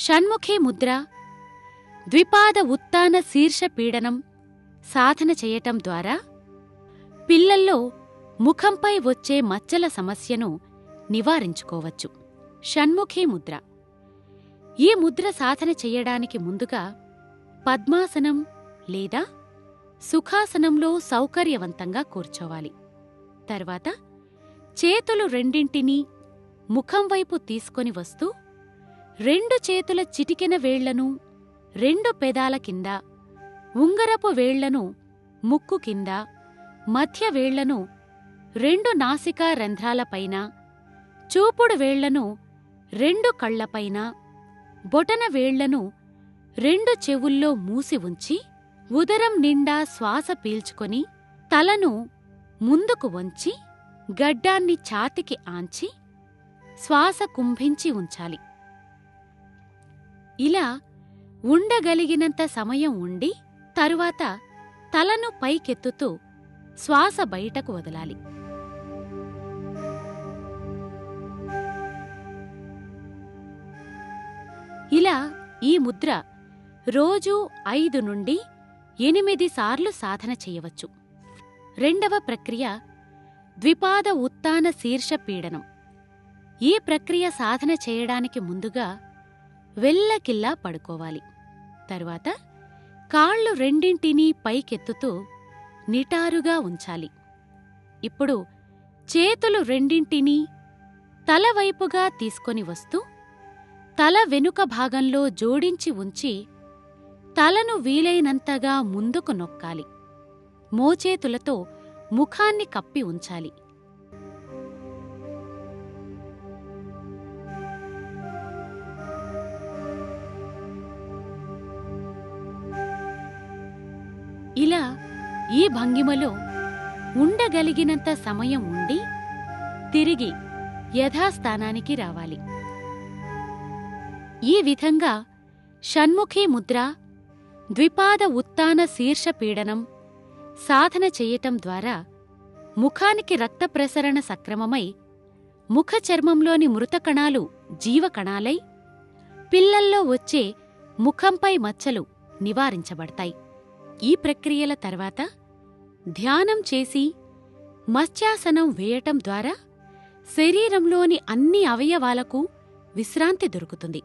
షణ్ముఖీ ముద్ర, ద్విపాద ఉత్తాన శీర్ష పీడనం సాధన చేయటం ద్వారా పిల్లల్లో ముఖంపై వచ్చే మచ్చల సమస్యను నివారించుకోవచ్చు. షణ్ముఖీ ముద్ర. ఈ ముద్ర సాధన చెయ్యడానికి ముందుగా పద్మాసనం లేదా సుఖాసనంలో సౌకర్యవంతంగా కూర్చోవాలి. తర్వాత చేతులు రెండింటినీ ముఖం వైపు తీసుకొని వస్తూ 2 చేతుల చిటికెన వేళ్లను 2 పెదాల కింద, ఉంగరపు వేళ్లను ముక్కు కింద, మధ్య వేళ్లను 2 నాసికా రంధ్రాలపైన, చూపుడు వేళ్లను 2 కళ్లపైన, బొటన వేళ్లను 2 చెవుల్లో మూసి ఉంచి ఉదరం నిండా శ్వాస పీల్చుకొని తలను ముందుకు వంచి గడ్డాన్ని ఛాతికి ఆంచి శ్వాస కుంభించి ఉంచాలి. ఇలా ఉండగలిగినంత సమయం ఉండి తరువాత తలను పైకెత్తుతూ శ్వాస బయటకు వదలాలి. ఇలా ఈ ముద్ర రోజూ 5 నుండి 8 సార్లు సాధన చెయ్యవచ్చు. రెండవ ప్రక్రియ ద్విపాద ఉత్తాన శీర్ష పీడనం. ఈ ప్రక్రియ సాధన చేయడానికి ముందుగా వెల్లకిల్లా పడుకోవాలి. తరువాత కాళ్ళు రెండింటినీ పైకెత్తుతూ నిటారుగా ఉంచాలి. ఇప్పుడు చేతులు రెండింటినీ తలవైపుగా తీసుకొని వస్తూ తల వెనుక భాగంలో జోడించి ఉంచి తలను వీలైనంతగా ముందుకు నొక్కాలి. మోచేతులతో ముఖాన్ని కప్పి ఉంచాలి. ఇలా ఈ భంగిమలో ఉండగలిగినంత సమయం ఉండి తిరిగి యథాస్థానానికి రావాలి. ఈ విధంగా షణ్ముఖీ ముద్ర, ద్విపాద ఉత్తాన శీర్ష పీడనం సాధన చెయ్యటం ద్వారా ముఖానికి రక్త ప్రసరణ సక్రమమై ముఖ చర్మంలోని మృతకణాలు జీవకణాలై పిల్లల్లో వచ్చే ముఖంపై మచ్చలు నివారించబడతాయి. ఈ ప్రక్రియల తర్వాత ధ్యానం చేసి మత్స్యాసనం వేయటం ద్వారా శరీరంలోని అన్ని అవయవాలకు విశ్రాంతి దొరుకుతుంది.